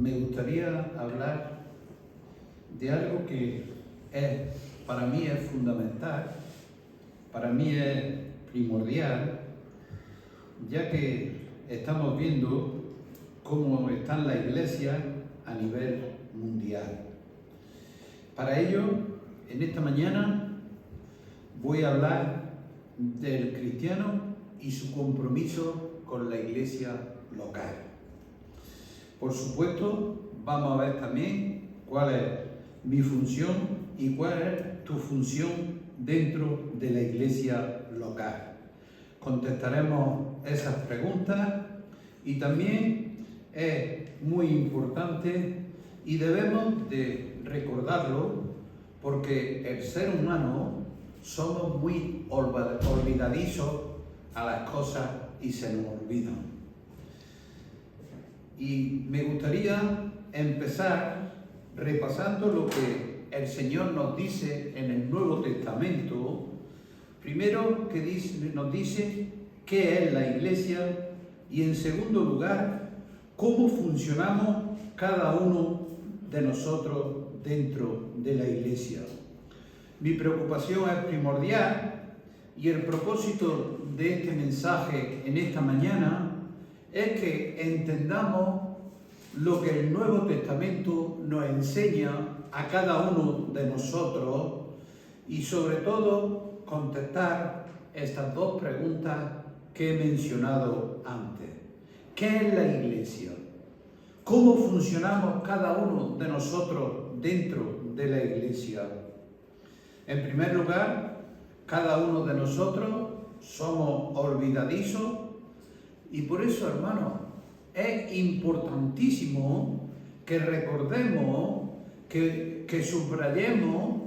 me gustaría hablar de algo que para mí es fundamental, para mí es primordial, ya que estamos viendo cómo están las iglesias a nivel mundial. Para ello, en esta mañana voy a hablar del cristiano y su compromiso con la iglesia local. Por supuesto, vamos a ver también cuál es mi función y cuál es tu función dentro de la iglesia local. Contestaremos esas preguntas y también es muy importante y debemos de recordarlo porque el ser humano somos muy olvidadizos a las cosas y se nos olvidan. Y me gustaría empezar repasando lo que el Señor nos dice en el Nuevo Testamento. Primero nos dice qué es la iglesia y en segundo lugar cómo funcionamos cada uno de nosotros dentro de la iglesia. Mi preocupación es primordial y el propósito de este mensaje en esta mañana es que entendamos lo que el Nuevo Testamento nos enseña a cada uno de nosotros y sobre todo contestar estas dos preguntas que he mencionado antes. ¿Qué es la iglesia? ¿Cómo funcionamos cada uno de nosotros dentro de la iglesia? En primer lugar, cada uno de nosotros somos olvidadizos y por eso, hermanos, es importantísimo que recordemos, que subrayemos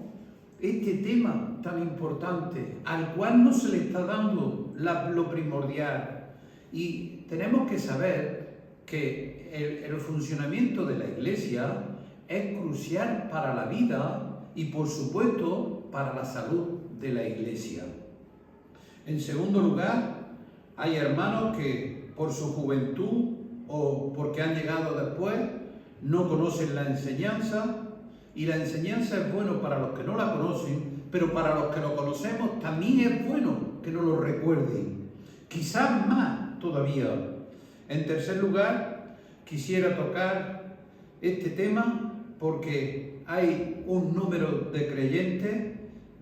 este tema tan importante, al cual no se le está dando lo primordial. Y tenemos que saber que el funcionamiento de la iglesia es crucial para la vida y, por supuesto, para la salud de la iglesia. En segundo lugar, hay hermanos que por su juventud o porque han llegado después no conocen la enseñanza y la enseñanza es bueno para los que no la conocen, pero para los que lo conocemos también es bueno que no lo recuerden, quizás más todavía. En tercer lugar, quisiera tocar este tema porque hay un número de creyentes,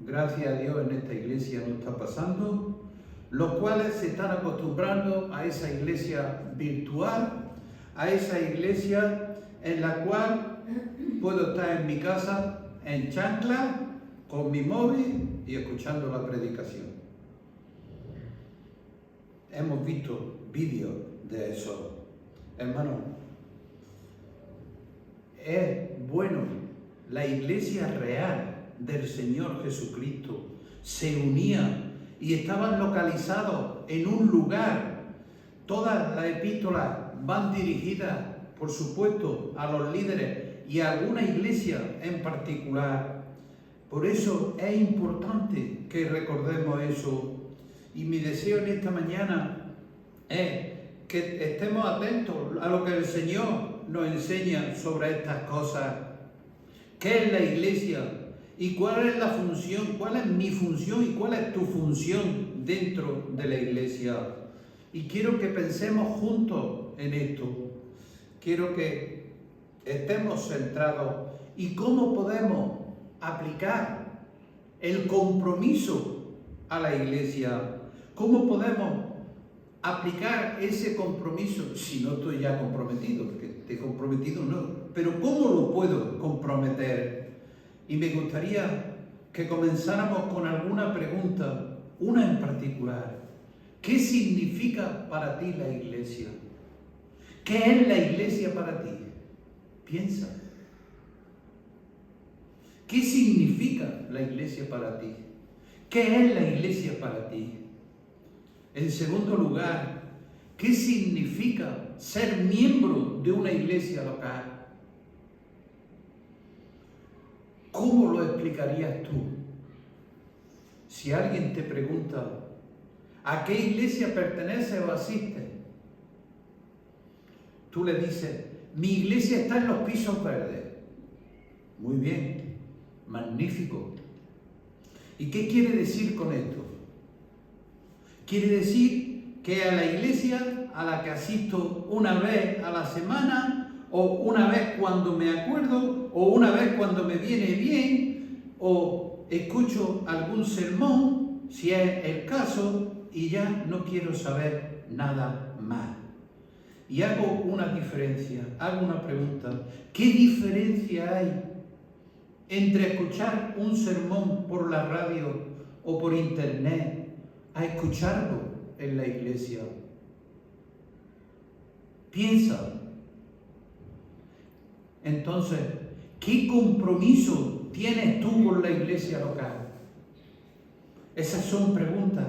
gracias a Dios en esta iglesia no está pasando, los cuales se están acostumbrando a esa iglesia virtual, a esa iglesia en la cual puedo estar en mi casa en chancla, con mi móvil y escuchando la predicación. Hemos visto vídeos de eso. Hermano, es bueno, la iglesia real del Señor Jesucristo se unía y estaban localizados en un lugar. Todas las epístolas van dirigidas, por supuesto, a los líderes y a alguna iglesia en particular. Por eso es importante que recordemos eso. Y mi deseo en esta mañana es que estemos atentos a lo que el Señor nos enseña sobre estas cosas. ¿Qué es la iglesia? ¿Y cuál es la función? ¿Cuál es mi función y cuál es tu función dentro de la iglesia? Y quiero que pensemos juntos en esto. Quiero que estemos centrados. ¿Y cómo podemos aplicar el compromiso a la iglesia? ¿Cómo podemos aplicar ese compromiso si no estoy ya comprometido? Porque estoy comprometido no. Pero ¿cómo lo puedo comprometer? Y me gustaría que comenzáramos con alguna pregunta, una en particular. ¿Qué significa para ti la iglesia? ¿Qué es la iglesia para ti? Piensa. ¿Qué significa la iglesia para ti? ¿Qué es la iglesia para ti? En segundo lugar, ¿qué significa ser miembro de una iglesia local? ¿Cómo lo explicarías tú? Si alguien te pregunta, ¿a qué iglesia pertenece o asiste? Tú le dices, Mi iglesia está en los pisos verdes. Muy bien, magnífico. ¿Y qué quiere decir con esto? Quiere decir que a la iglesia a la que asisto una vez a la semana, o una vez cuando me acuerdo, o una vez cuando me viene bien, o escucho algún sermón, si es el caso, y ya no quiero saber nada más. Y hago una diferencia, hago una pregunta. ¿Qué diferencia hay entre escuchar un sermón por la radio o por internet a escucharlo en la iglesia? Piensa. Entonces, ¿qué compromiso tienes tú con la iglesia local? Esas son preguntas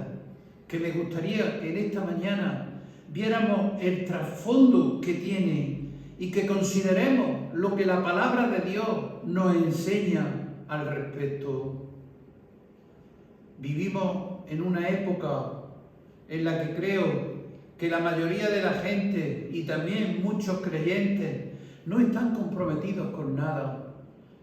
que me gustaría que en esta mañana viéramos el trasfondo que tiene y que consideremos lo que la palabra de Dios nos enseña al respecto. Vivimos en una época en la que creo que la mayoría de la gente y también muchos creyentes no están comprometidos con nada.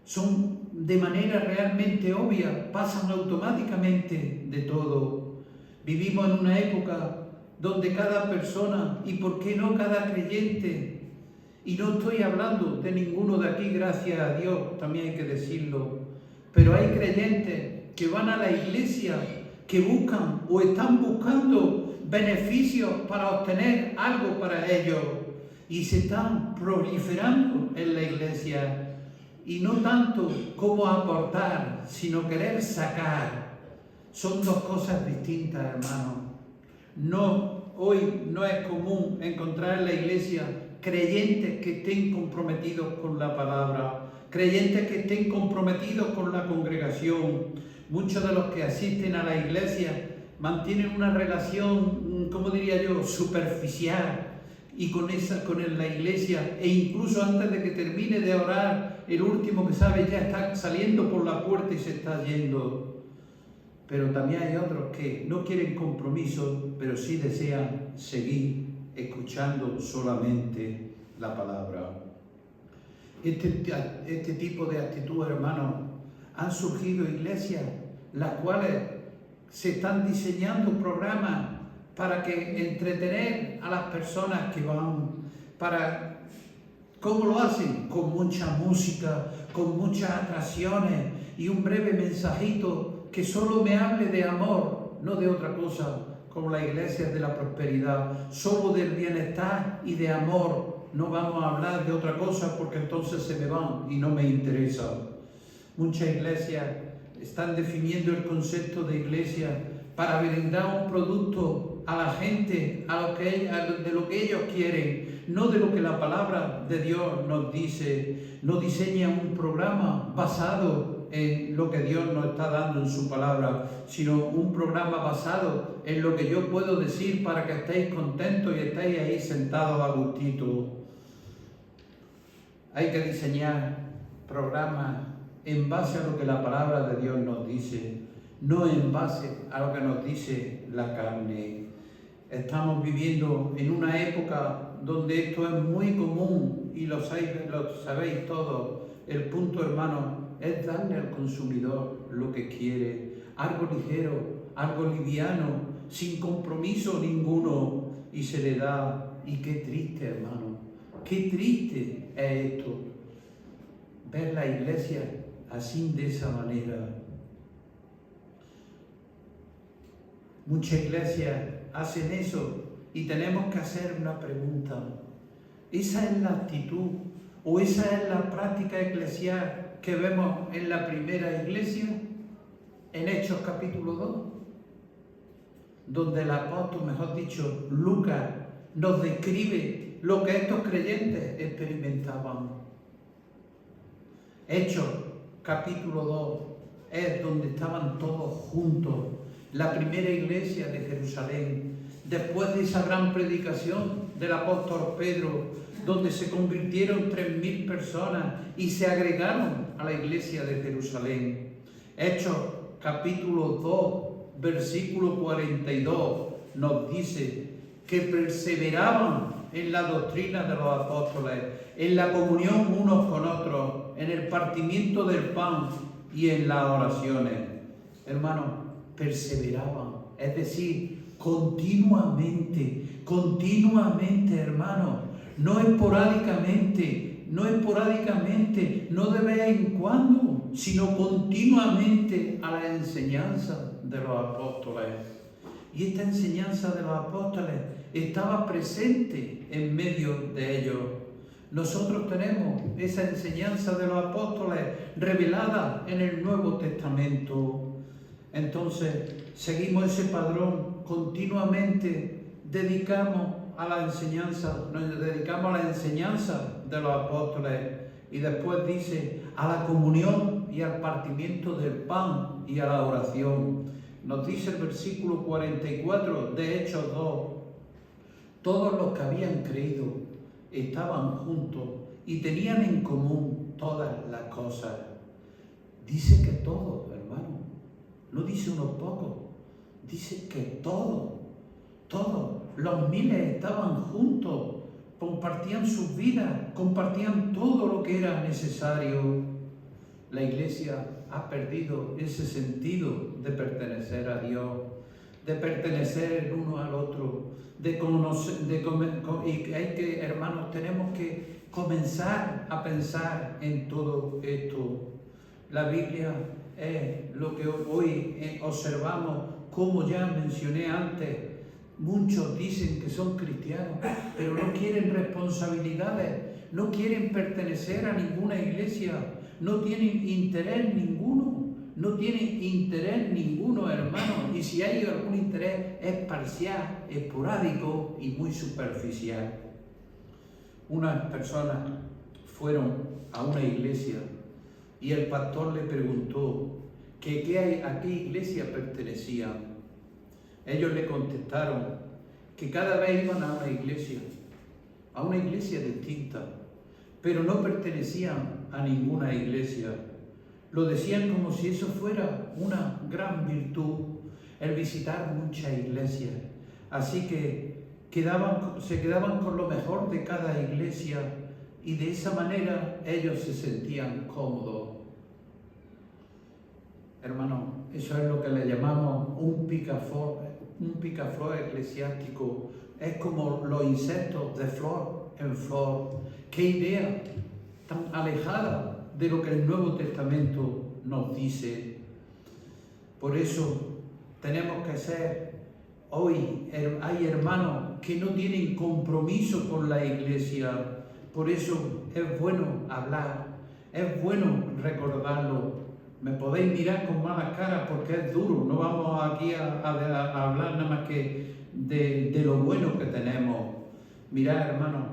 Son de manera realmente obvia, pasan automáticamente de todo. Vivimos en una época donde cada persona, y por qué no cada creyente, y no estoy hablando de ninguno de aquí, gracias a Dios, también hay que decirlo, pero hay creyentes que van a la iglesia, que buscan o están buscando beneficios para obtener algo para ellos, y se están proliferando en la iglesia, y no tanto como aportar, sino querer sacar. Son dos cosas distintas, hermanos. No, hoy no es común encontrar en la iglesia creyentes que estén comprometidos con la palabra, creyentes que estén comprometidos con la congregación. Muchos de los que asisten a la iglesia mantienen una relación, ¿cómo diría yo?, superficial y con la iglesia, e incluso antes de que termine de orar, el último que sabe ya está saliendo por la puerta y se está yendo. Pero también hay otros que no quieren compromiso, pero sí desean seguir escuchando solamente la palabra. Este tipo de actitud, hermanos, han surgido iglesias las cuales se están diseñando programas para que entretener a las personas que van, ¿cómo lo hacen? Con mucha música, con muchas atracciones y un breve mensajito que solo me hable de amor, no de otra cosa, como la iglesia de la prosperidad, solo del bienestar y de amor. No vamos a hablar de otra cosa porque entonces se me van y no me interesa. Muchas iglesias están definiendo el concepto de iglesia para brindar un producto a la gente, de lo que ellos quieren, no de lo que la palabra de Dios nos dice. No diseña un programa basado en lo que Dios nos está dando en su palabra, sino un programa basado en lo que yo puedo decir para que estéis contentos y estéis ahí sentados a gustito. Hay que diseñar programas en base a lo que la palabra de Dios nos dice, no en base a lo que nos dice la carne. Estamos viviendo en una época donde esto es muy común y lo sabéis todos. El punto, hermano, es darle al consumidor lo que quiere, algo ligero, algo liviano, sin compromiso ninguno, y se le da. Y qué triste, hermano, qué triste es esto, ver la iglesia así, de esa manera. Muchas iglesias hacen eso y tenemos que hacer una pregunta. ¿Esa es la actitud o esa es la práctica eclesial que vemos en la primera iglesia, en Hechos capítulo 2? Donde el apóstol, mejor dicho, Lucas, nos describe lo que estos creyentes experimentaban. Hechos capítulo 2 es donde estaban todos juntos, la primera iglesia de Jerusalén, después de esa gran predicación del apóstol Pedro, donde se convirtieron 3.000 personas y se agregaron a la iglesia de Jerusalén. Hechos capítulo 2, versículo 42, nos dice que perseveraban en la doctrina de los apóstoles, en la comunión unos con otros, en el partimiento del pan y en las oraciones. Hermanos, perseveraban, es decir, continuamente, hermanos, no esporádicamente, no de vez en cuando, sino continuamente a la enseñanza de los apóstoles. Y esta enseñanza de los apóstoles estaba presente en medio de ellos. Nosotros tenemos esa enseñanza de los apóstoles revelada en el Nuevo Testamento. Entonces, seguimos ese padrón, continuamente nos dedicamos a la enseñanza de los apóstoles. Y después dice, a la comunión y al partimiento del pan y a la oración. Nos dice el versículo 44 de Hechos 2, todos los que habían creído estaban juntos y tenían en común todas las cosas. Dice que todos, hermano, no dice unos pocos, dice que todos, los miles estaban juntos, compartían sus vidas, compartían todo lo que era necesario. La iglesia ha perdido ese sentido de pertenecer a Dios, de pertenecer el uno al otro, de conocer, hermanos, tenemos que comenzar a pensar en todo esto. La Biblia es lo que hoy observamos, como ya mencioné antes. Muchos dicen que son cristianos, pero no quieren responsabilidades, no quieren pertenecer a ninguna iglesia, no tienen interés ninguno, hermano, y si hay algún interés es parcial, esporádico y muy superficial. Unas personas fueron a una iglesia y el pastor le preguntó a qué iglesia pertenecían. Ellos le contestaron que cada vez iban a una iglesia distinta, pero no pertenecían a ninguna iglesia. Lo decían como si eso fuera una gran virtud, el visitar muchas iglesias. Así que se quedaban con lo mejor de cada iglesia y de esa manera ellos se sentían cómodos. Hermano, eso es lo que le llamamos un picaflor eclesiástico. Es como los insectos de flor en flor. ¡Qué idea tan alejada de lo que el Nuevo Testamento nos dice! Por eso tenemos que ser, hoy hay hermanos que no tienen compromiso con la iglesia. Por eso es bueno hablar, es bueno recordarlo. Me podéis mirar con malas caras porque es duro, no vamos aquí a hablar nada más que de lo bueno que tenemos. Mirad, hermano,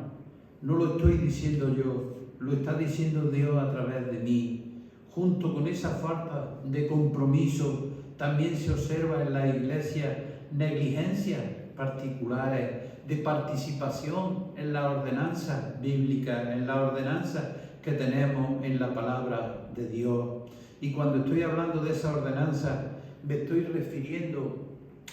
no lo estoy diciendo yo, lo está diciendo Dios a través de mí. Junto con esa falta de compromiso, también se observa en la iglesia negligencias particulares de participación en la ordenanza bíblica, en la ordenanza que tenemos en la palabra de Dios. Y cuando estoy hablando de esa ordenanza, me estoy refiriendo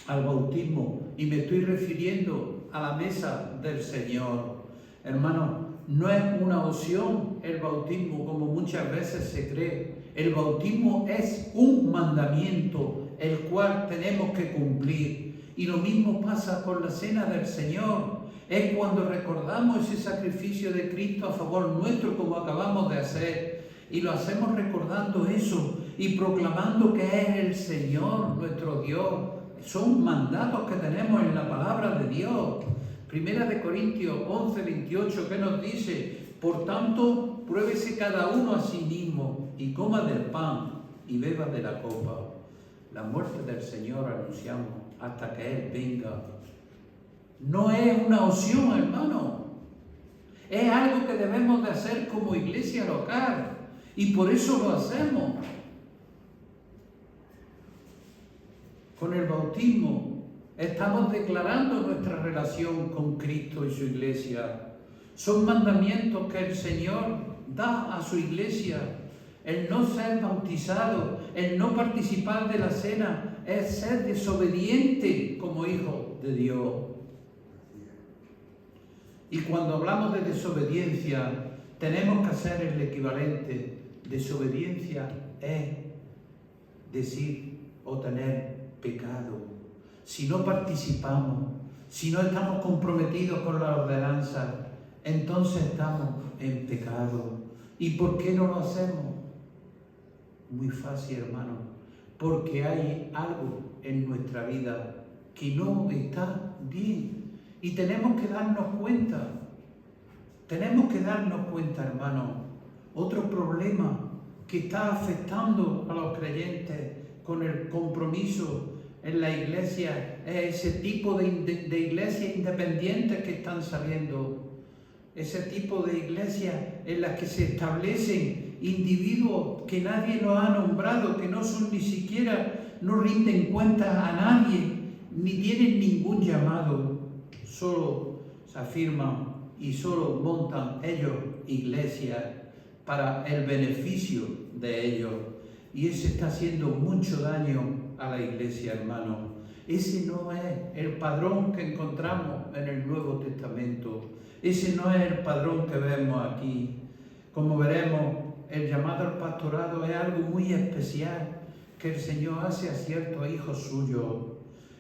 al bautismo y me estoy refiriendo a la mesa del Señor. Hermano, no es una opción el bautismo como muchas veces se cree. El bautismo es un mandamiento el cual tenemos que cumplir. Y lo mismo pasa con la cena del Señor. Es cuando recordamos ese sacrificio de Cristo a favor nuestro, como acabamos de hacer. Y lo hacemos recordando eso y proclamando que es el Señor, nuestro Dios. Son mandatos que tenemos en la palabra de Dios. Primera de Corintios 11, 28, que nos dice: por tanto, pruébese cada uno a sí mismo y coma del pan y beba de la copa. La muerte del Señor anunciamos hasta que Él venga. No es una opción, hermano. Es algo que debemos de hacer como iglesia local. Y por eso lo hacemos. Con el bautismo estamos declarando nuestra relación con Cristo y su iglesia. Son mandamientos que el Señor da a su iglesia. El no ser bautizado, el no participar de la cena, es ser desobediente como hijo de Dios. Y cuando hablamos de desobediencia, tenemos que hacer el equivalente. Desobediencia es decir o tener pecado. Si no participamos, si no estamos comprometidos con la ordenanza, entonces estamos en pecado. ¿Y por qué no lo hacemos? Muy fácil, hermano, porque hay algo en nuestra vida que no está bien y tenemos que darnos cuenta. Tenemos que darnos cuenta, hermano. Otro problema que está afectando a los creyentes con el compromiso en la iglesia es ese tipo de iglesias independientes que están saliendo. Ese tipo de iglesias en las que se establecen individuos que nadie los ha nombrado, que no son ni siquiera, no rinden cuentas a nadie, ni tienen ningún llamado, solo se afirman y solo montan ellos iglesias para el beneficio de ellos. Y ese está haciendo mucho daño a la iglesia, hermano. Ese no es el padrón que encontramos en el Nuevo Testamento. Ese no es el padrón que vemos aquí. Como veremos, el llamado al pastorado es algo muy especial que el Señor hace a ciertos hijos suyos.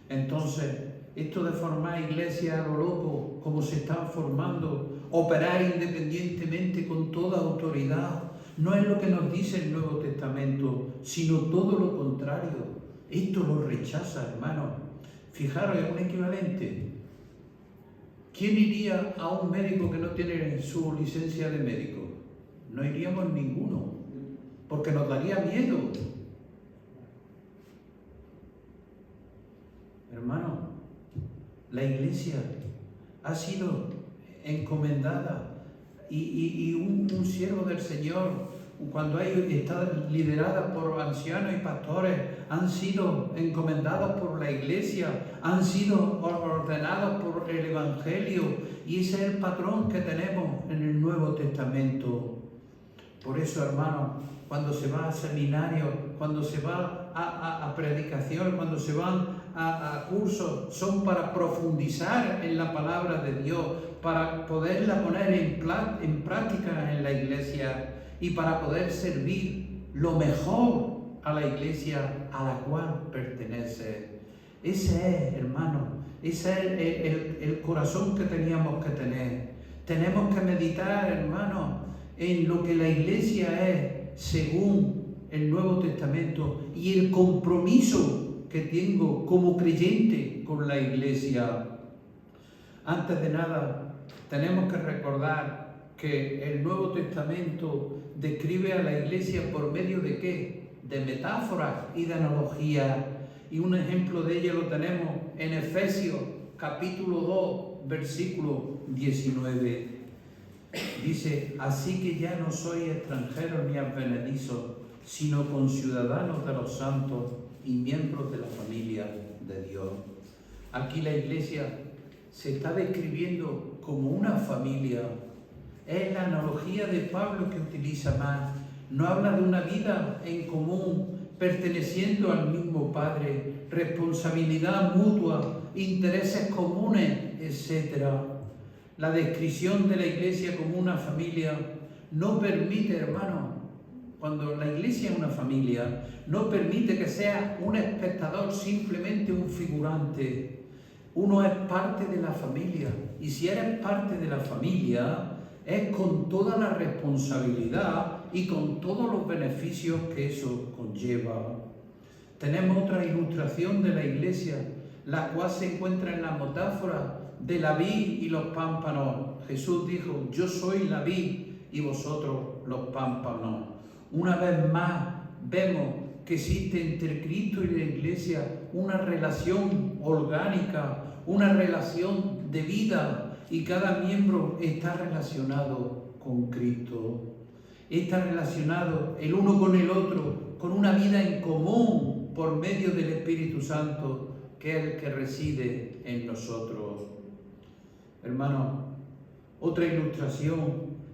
Entonces, esto de formar iglesias a lo loco, como se están formando, operar independientemente con toda autoridad, no es lo que nos dice el Nuevo Testamento, sino todo lo contrario. Esto lo rechaza, hermano. Fijaros, es un equivalente. ¿Quién iría a un médico que no tiene su licencia de médico? No iríamos ninguno, porque nos daría miedo. Hermano, la iglesia ha sido encomendada y un siervo del Señor, cuando está liderada por ancianos y pastores, han sido encomendados por la iglesia, han sido ordenados por el Evangelio, y ese es el patrón que tenemos en el Nuevo Testamento. Por eso, hermano, cuando se va a seminarios, cuando se va a predicación, cuando se van a cursos, son para profundizar en la palabra de Dios, para poderla poner en práctica en la iglesia y para poder servir lo mejor a la iglesia a la cual pertenece. Ese es, hermano, ese es el corazón que teníamos que tener. Tenemos que meditar, hermano, en lo que la iglesia es según el Nuevo Testamento y el compromiso que tengo como creyente con la iglesia. Antes de nada, tenemos que recordar que el Nuevo Testamento describe a la iglesia por medio de ¿qué? De metáforas y de analogías. Y un ejemplo de ello lo tenemos en Efesios capítulo 2, versículo 19. Dice: así que ya no sois extranjeros ni advenedizos, sino conciudadanos de los santos y miembros de la familia de Dios. Aquí la iglesia se está describiendo como una familia. Es la analogía de Pablo que utiliza más. No habla de una vida en común, perteneciendo al mismo Padre, responsabilidad mutua, intereses comunes, etc. La descripción de la iglesia como una familia no permite, hermano, cuando la iglesia es una familia, no permite que sea un espectador, simplemente un figurante. Uno es parte de la familia, y si eres parte de la familia, es con toda la responsabilidad y con todos los beneficios que eso conlleva. Tenemos otra ilustración de la iglesia, la cual se encuentra en la metáfora de la vid y los pámpanos. Jesús dijo: yo soy la vid y vosotros los pámpanos. Una vez más vemos que existe entre Cristo y la iglesia una relación orgánica, una relación de vida, y cada miembro está relacionado con Cristo. Está relacionado el uno con el otro, con una vida en común por medio del Espíritu Santo, que es el que reside en nosotros. Hermano, otra ilustración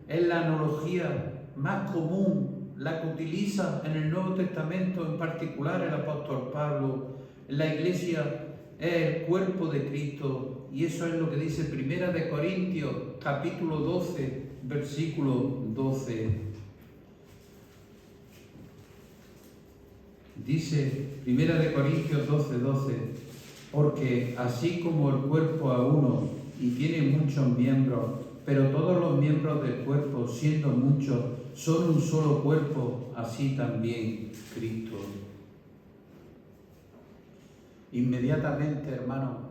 es la analogía más común, la que utiliza en el Nuevo Testamento, en particular el apóstol Pablo. La iglesia es el cuerpo de Cristo y eso es lo que dice Primera de Corintios, capítulo 12, versículo 12. Dice Primera de Corintios 12, 12, porque así como el cuerpo a uno y tiene muchos miembros, pero todos los miembros del cuerpo, siendo muchos, son un solo cuerpo, así también Cristo. Inmediatamente, hermano,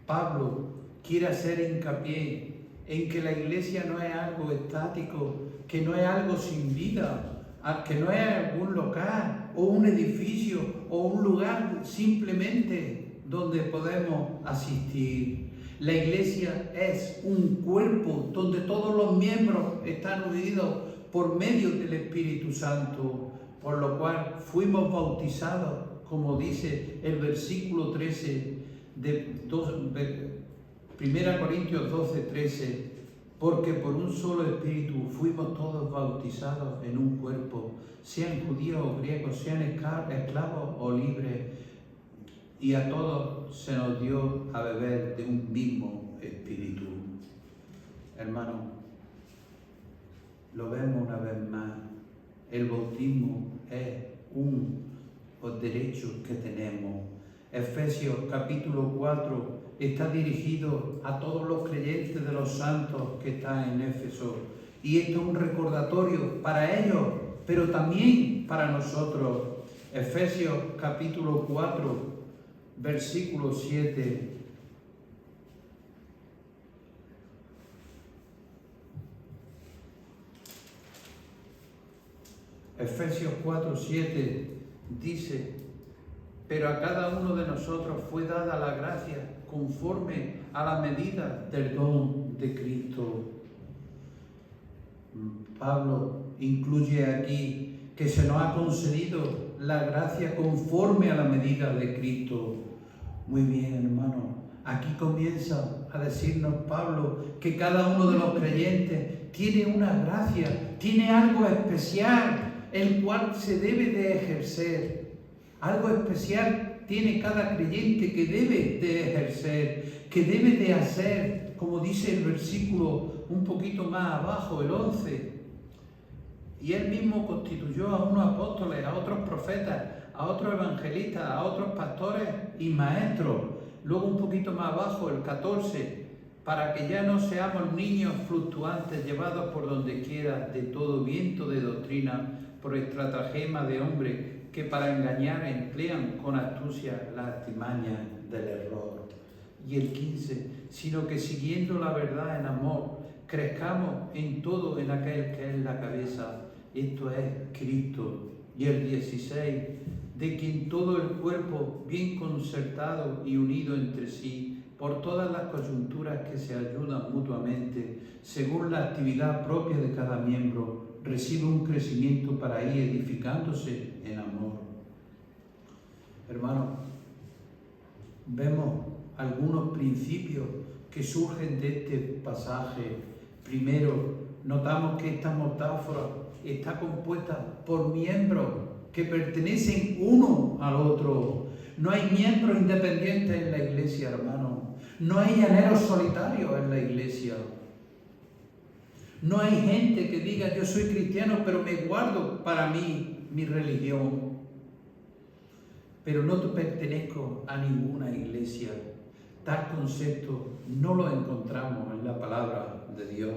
Pablo quiere hacer hincapié en que la iglesia no es algo estático, que no es algo sin vida, que no es algún local o un edificio o un lugar simplemente donde podemos asistir. La iglesia es un cuerpo donde todos los miembros están unidos por medio del Espíritu Santo, por lo cual fuimos bautizados, como dice el versículo 13 de 1 Corintios 12, 13, porque por un solo Espíritu fuimos todos bautizados en un cuerpo, sean judíos o griegos, sean esclavos o libres, y a todos se nos dio a beber de un mismo Espíritu. Hermano, lo vemos una vez más, el bautismo es un derecho que tenemos. Efesios capítulo 4 está dirigido a todos los creyentes de los santos que están en Éfeso, y esto es un recordatorio para ellos, pero también para nosotros. Efesios capítulo 4, versículo 7. Efesios 4, 7 dice: pero a cada uno de nosotros fue dada la gracia conforme a la medida del don de Cristo. Pablo incluye aquí que se nos ha concedido la gracia conforme a la medida de Cristo. Muy bien, hermano. Aquí comienza a decirnos Pablo que cada uno de los creyentes tiene una gracia, tiene algo especial, el cual se debe de ejercer. Algo especial tiene cada creyente que debe de ejercer, que debe de hacer, como dice el versículo un poquito más abajo, el 11. Y él mismo constituyó a unos apóstoles, a otros profetas, a otros evangelistas, a otros pastores y maestros. Luego un poquito más abajo, el 14, para que ya no seamos niños fluctuantes llevados por donde quiera de todo viento de doctrina, por estratagema de hombre que para engañar emplean con astucia la artimaña del error. Y el 15, sino que siguiendo la verdad en amor, crezcamos en todo en aquel que es la cabeza, esto es Cristo. Y el 16, de quien todo el cuerpo, bien concertado y unido entre sí, por todas las coyunturas que se ayudan mutuamente, según la actividad propia de cada miembro, recibe un crecimiento para ir edificándose en amor. Hermanos, vemos algunos principios que surgen de este pasaje. Primero, notamos que esta metáfora está compuesta por miembros que pertenecen uno al otro. No hay miembros independientes en la iglesia, hermano. No hay llaneros solitarios en la iglesia. No hay gente que diga yo soy cristiano, pero me guardo para mí mi religión. Pero no te pertenezco a ninguna iglesia. Tal concepto no lo encontramos en la palabra de Dios.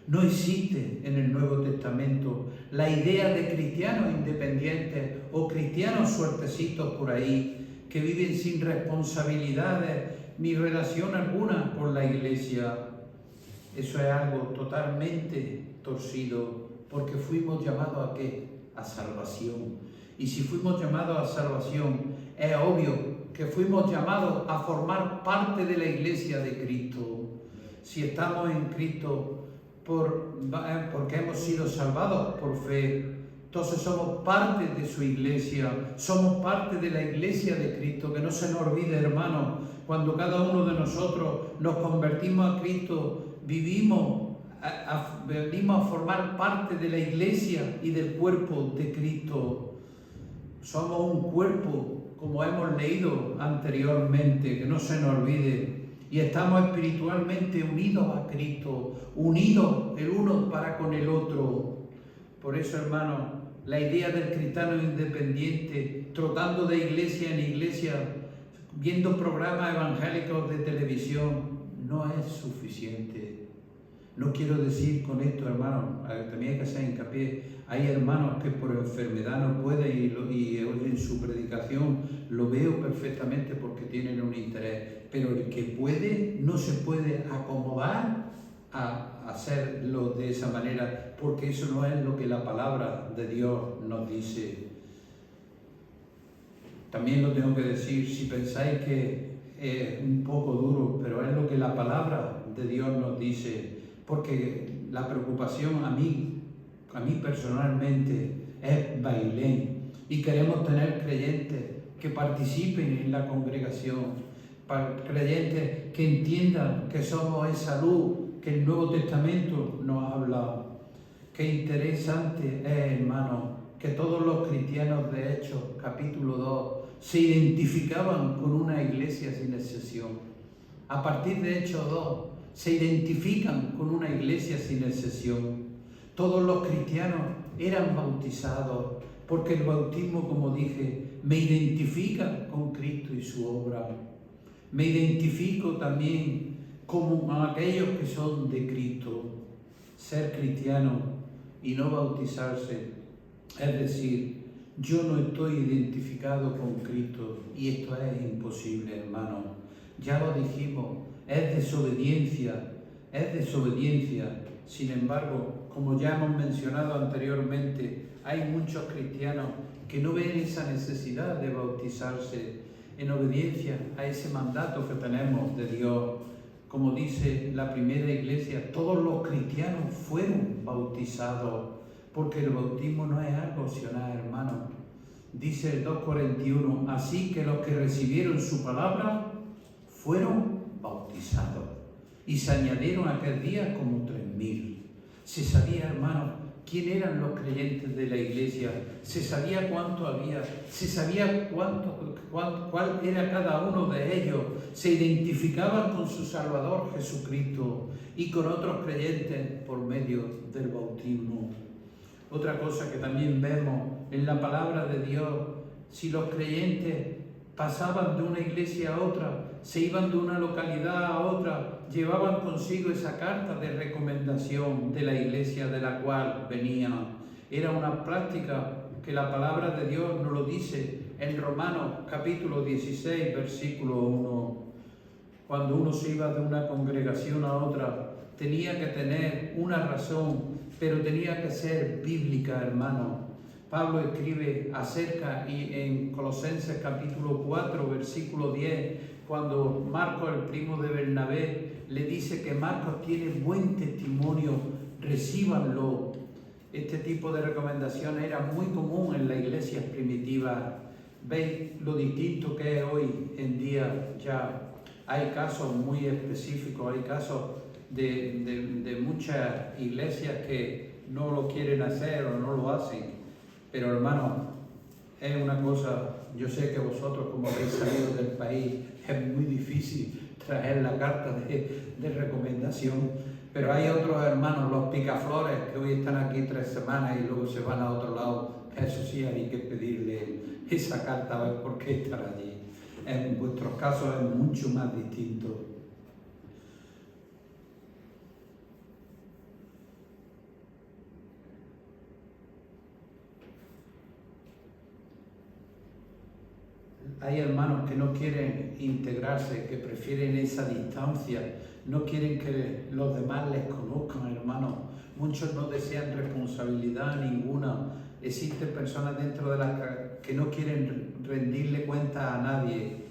No existe en el Nuevo Testamento la idea de cristianos independientes o cristianos suertecitos por ahí que viven sin responsabilidades ni relación alguna con la iglesia. Eso es algo totalmente torcido, porque fuimos llamados ¿a qué? A salvación. Y si fuimos llamados a salvación, es obvio que fuimos llamados a formar parte de la iglesia de Cristo. Si estamos en Cristo porque hemos sido salvados por fe, entonces somos parte de su iglesia, somos parte de la iglesia de Cristo. Que no se nos olvide, hermanos, cuando cada uno de nosotros nos convertimos a Cristo, venimos a formar parte de la iglesia y del cuerpo de Cristo. Somos un cuerpo, como hemos leído anteriormente, que no se nos olvide. y estamos espiritualmente unidos a Cristo, unidos el uno para con el otro. Por eso, hermano, la idea del cristiano independiente, trotando de iglesia en iglesia, viendo programas evangélicos de televisión, no es suficiente. No quiero decir con esto, hermano, también hay que hacer hincapié, hay hermanos que por enfermedad no pueden y en su predicación lo veo perfectamente porque tienen un interés, pero el que puede no se puede acomodar a hacerlo de esa manera, porque eso no es lo que la palabra de Dios nos dice. También lo tengo que decir, si pensáis que es un poco duro, pero es lo que la palabra de Dios nos dice, porque la preocupación a mí personalmente es Bailén, y queremos tener creyentes que participen en la congregación, creyentes que entiendan que somos esa luz que el Nuevo Testamento nos habla. Qué interesante es, hermano, que todos los cristianos de Hechos, capítulo 2, se identificaban con una iglesia sin excepción. A partir de Hechos 2, se identifican con una iglesia sin excepción. Todos los cristianos eran bautizados, porque el bautismo, como dije, me identifica con Cristo y su obra. Me identifico también como aquellos que son de Cristo. Ser cristiano y no bautizarse, es decir, yo no estoy identificado con Cristo, y esto es imposible, hermano. Ya lo dijimos, es desobediencia. Sin embargo, como ya hemos mencionado anteriormente, hay muchos cristianos que no ven esa necesidad de bautizarse en obediencia a ese mandato que tenemos de Dios. Como dice la primera iglesia, todos los cristianos fueron bautizados, porque el bautismo no es algo opcional, hermano. Dice el 2:41, así que los que recibieron su palabra fueron bautizados, y se añadieron aquel día como 3.000. Se sabía, hermano, quién eran los creyentes de la iglesia, se sabía cuánto había, se sabía cuál era cada uno de ellos, se identificaban con su Salvador Jesucristo y con otros creyentes por medio del bautismo. Otra cosa que también vemos en la palabra de Dios, si los creyentes pasaban de una iglesia a otra, se iban de una localidad a otra, llevaban consigo esa carta de recomendación de la iglesia de la cual venían. Era una práctica que la palabra de Dios nos lo dice en Romanos capítulo 16, versículo 1. Cuando uno se iba de una congregación a otra, tenía que tener una razón, pero tenía que ser bíblica, hermano. Pablo escribe acerca, y en Colosenses capítulo 4, versículo 10, cuando Marcos, el primo de Bernabé, le dice que Marcos tiene buen testimonio, recíbanlo. Este tipo de recomendaciones era muy común en las iglesias primitivas. Veis lo distinto que es hoy en día. Ya hay casos muy específicos, hay casos de muchas iglesias que no lo quieren hacer o no lo hacen. Pero, hermano, es una cosa, yo sé que vosotros, como habéis salido del país, es muy difícil traer la carta de recomendación, pero hay otros hermanos, los picaflores, que hoy están aquí 3 semanas y luego se van a otro lado. Eso sí, hay que pedirle esa carta a ver por qué estar allí. En vuestros casos es mucho más distinto. Hay hermanos que no quieren integrarse, que prefieren esa distancia, no quieren que los demás les conozcan, hermanos. Muchos no desean responsabilidad ninguna. Existen personas dentro de las que no quieren rendirle cuenta a nadie.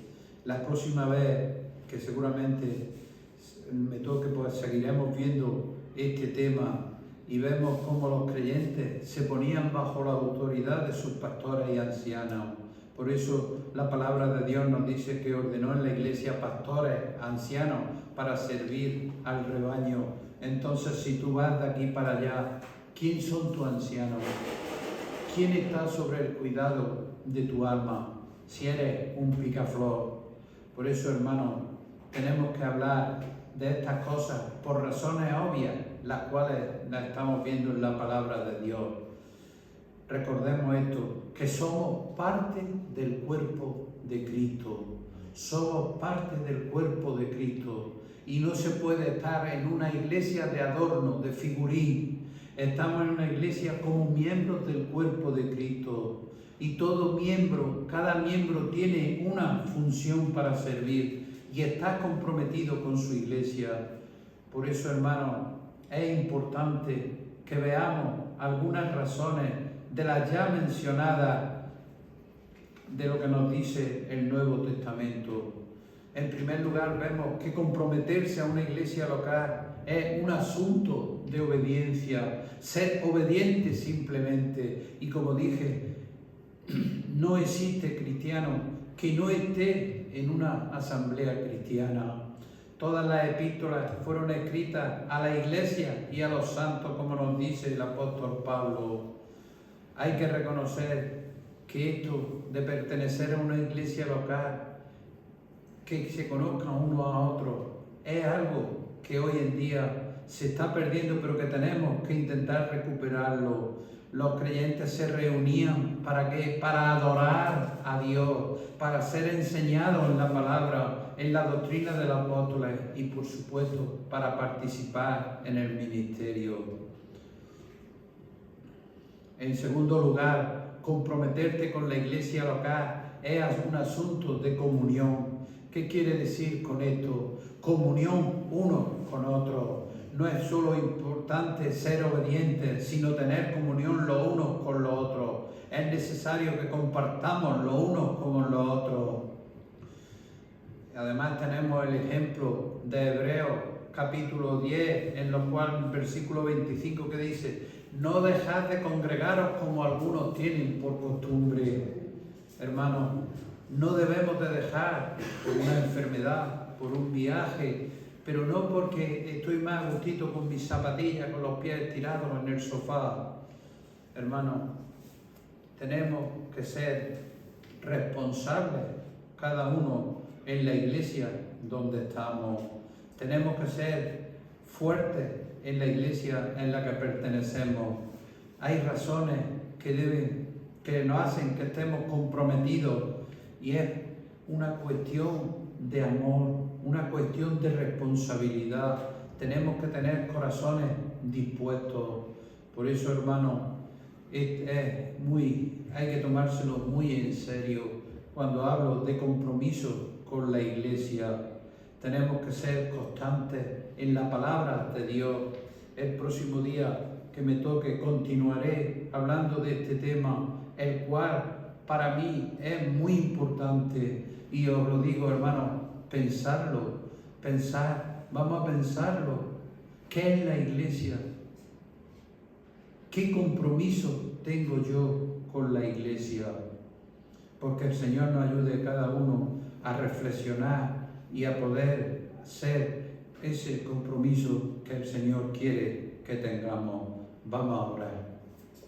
La próxima vez que seguramente me toque, pues seguiremos viendo este tema y vemos cómo los creyentes se ponían bajo la autoridad de sus pastores y ancianos. Por eso la palabra de Dios nos dice que ordenó en la iglesia pastores, ancianos, para servir al rebaño. Entonces, si tú vas de aquí para allá, ¿quién son tus ancianos? ¿Quién está sobre el cuidado de tu alma? Si eres un picaflor. Por eso, hermano, tenemos que hablar de estas cosas por razones obvias, las cuales las estamos viendo en la palabra de Dios. Recordemos esto, que somos parte del cuerpo de Cristo. Somos parte del cuerpo de Cristo. Y no se puede estar en una iglesia de adorno, de figurín. Estamos en una iglesia como miembros del cuerpo de Cristo. Y todo miembro, cada miembro tiene una función para servir y está comprometido con su iglesia. Por eso, hermanos, es importante que veamos algunas razones de las ya mencionadas de lo que nos dice el Nuevo Testamento. En primer lugar, vemos que comprometerse a una iglesia local es un asunto de obediencia, ser obediente simplemente. Y como dije, no existe cristiano que no esté en una asamblea cristiana. Todas las epístolas fueron escritas a la iglesia y a los santos, como nos dice el apóstol Pablo. Hay que reconocer que esto de pertenecer a una iglesia local, que se conozcan unos a otros, es algo que hoy en día se está perdiendo, pero que tenemos que intentar recuperarlo. Los creyentes se reunían ¿para qué? Para adorar a Dios, para ser enseñados en la palabra, en la doctrina de los apóstoles y, por supuesto, para participar en el ministerio. En segundo lugar, comprometerte con la iglesia local es un asunto de comunión. ¿Qué quiere decir con esto? Comunión uno con otro. No es solo importante ser obedientes, sino tener comunión los unos con los otros. Es necesario que compartamos los unos con los otros. Además tenemos el ejemplo de Hebreos capítulo 10, en lo cual el versículo 25 que dice: no dejad de congregaros como algunos tienen por costumbre. Hermanos, no debemos de dejar por una enfermedad, por un viaje, pero no porque estoy más a gustito con mis zapatillas, con los pies estirados en el sofá. Hermanos, tenemos que ser responsables cada uno en la iglesia donde estamos. Tenemos que ser fuertes en la iglesia en la que pertenecemos. Hay razones que nos hacen que estemos comprometidos, y es una cuestión de amor, una cuestión de responsabilidad. Tenemos que tener corazones dispuestos. Por eso, hermanos, hay que tomárselo muy en serio cuando hablo de compromiso con la iglesia. Tenemos que ser constantes en la palabra de Dios. El próximo día que me toque continuaré hablando de este tema, el cual para mí es muy importante, y os lo digo, hermanos, vamos a pensarlo. ¿Qué es la iglesia? ¿Qué compromiso tengo yo con la iglesia? Porque el Señor nos ayude a cada uno a reflexionar y a poder ser ese compromiso que el Señor quiere que tengamos. Vamos a orar.